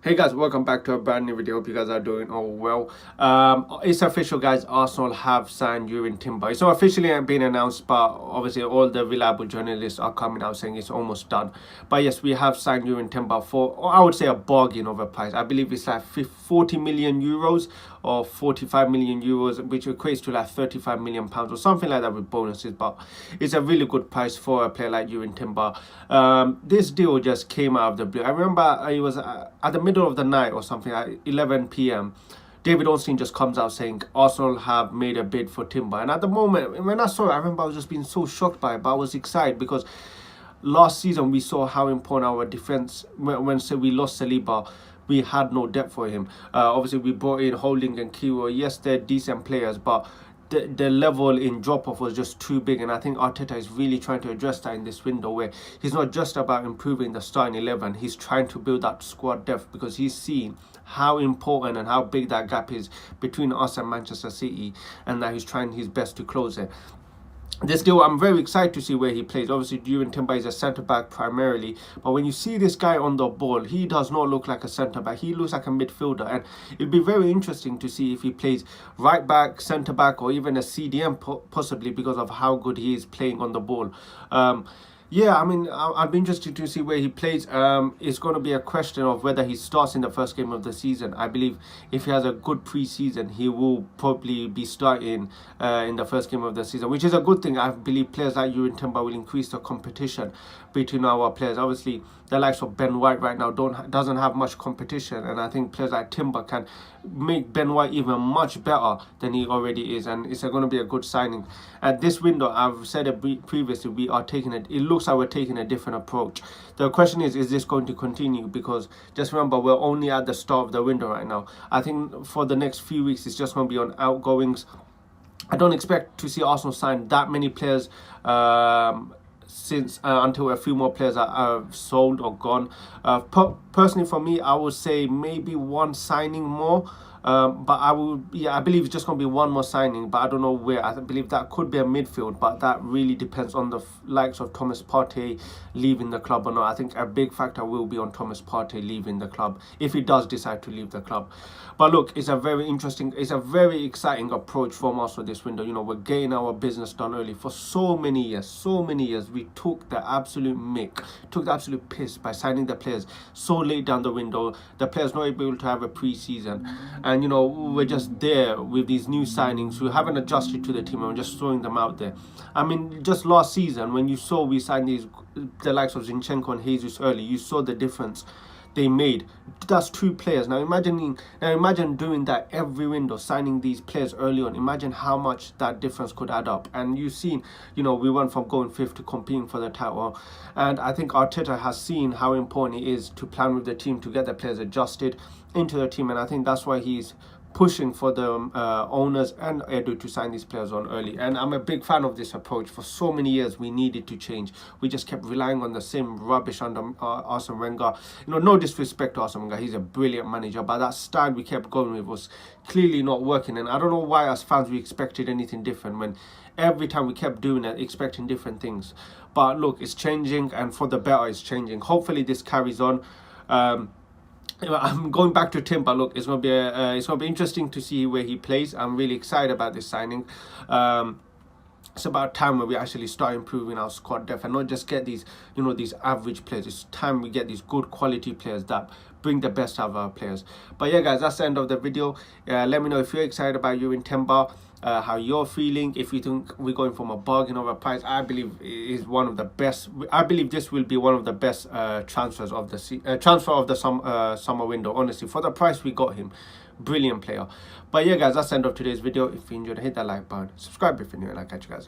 Hey guys, welcome back to a brand new video. Hope you guys are doing all well. It's official, guys. Arsenal have signed Jurrien Timber. It's not officially been announced, but obviously all the reliable journalists are coming out saying it's almost done. But yes, we have signed Jurrien Timber for, I would say, a bargain of a price. I believe it's like 40 million euros or 45 million euros, which equates to like 35 million pounds or something like that with bonuses. But it's a really good price for a player like Jurrien Timber. This deal just came out of the blue. I remember it was at the middle of the night or something at 11 p.m. David Ornstein just comes out saying Arsenal have made a bid for Timber. And at the moment, when I saw it, I remember I was just being so shocked by it, but I was excited because last season we saw how important our defense, when we lost Saliba, we had no depth for him. Obviously we brought in Holding and Kiwo. Yes, they're decent players, but the level in drop-off was just too big, and I think Arteta is really trying to address that in this window, where he's not just about improving the starting 11, he's trying to build that squad depth, because he's seen how important and how big that gap is between us and Manchester City, and that he's trying his best to close it. This deal, I'm very excited to see where he plays. Obviously, Jurrien Timber is a centre-back primarily, but when you see this guy on the ball, he does not look like a centre-back. He looks like a midfielder, and it'll be very interesting to see if he plays right-back, centre-back, or even a CDM possibly, because of how good he is playing on the ball. Yeah, I mean, I'd be interested to see where he plays. It's going to be a question of whether he starts in the first game of the season. I believe if he has a good pre-season, he will probably be starting in the first game of the season, which is a good thing. I believe players like Jurrien Timber will increase the competition between our players. Obviously, the likes of Ben White right now doesn't have much competition, and I think players like Timber can make Ben White even much better than he already is, and it's going to be a good signing. At this window, I've said it previously, we are taking it. It looks like we're taking a different approach. The question is this going to continue? Because just remember, we're only at the start of the window right now. I think for the next few weeks, it's just going to be on outgoings. I don't expect to see Arsenal sign that many players since until a few more players are sold or gone. Personally, for me, I would say maybe one signing more. But I believe it's just going to be one more signing, but I don't know where. I believe that could be a midfield, but that really depends on the likes of Thomas Partey leaving the club or not. I think a big factor will be on Thomas Partey leaving the club, if he does decide to leave the club. But look, it's a very exciting approach from us for this window. You know, we're getting our business done early. For so many years, we took the absolute piss by signing the players so late down the window. The players not able to have a pre-season, and you know, we're just there with these new signings who haven't adjusted to the team, and we're just throwing them out there. I mean, just last season when you saw we signed the likes of Zinchenko and Jesus early, you saw the difference they made. That's two players. Now imagine doing that every window, signing these players early on. Imagine how much that difference could add up. And you've seen, you know, we went from going fifth to competing for the title. And I think Arteta has seen how important it is to plan with the team, to get the players adjusted into the team. And I think that's why he's pushing for the owners and Edu to sign these players on early. And I'm a big fan of this approach. For so many years, we needed to change. We just kept relying on the same rubbish under Arsene Wenger. You know, no disrespect to Arsene Wenger, he's a brilliant manager, but that style we kept going with was clearly not working. And I don't know why as fans we expected anything different, when every time we kept doing it, expecting different things. But look, it's changing, and for the better it's changing. Hopefully this carries on. I'm going back to Timber. Look, it's gonna be interesting to see where he plays. I'm really excited about this signing. It's about time where we actually start improving our squad depth and not just get these, you know, these average players. It's time we get these good quality players that bring the best out of our players. But yeah, guys, that's the end of the video. Let me know if you're excited about Jurrien Timber, how you're feeling. If you think we're going from a bargain of a price, I believe is one of the best. I believe this will be one of the best transfers of the summer window. Honestly, for the price we got him, brilliant player. But yeah, guys, that's the end of today's video. If you enjoyed, hit that like button, subscribe if you're new, and I'll catch you guys.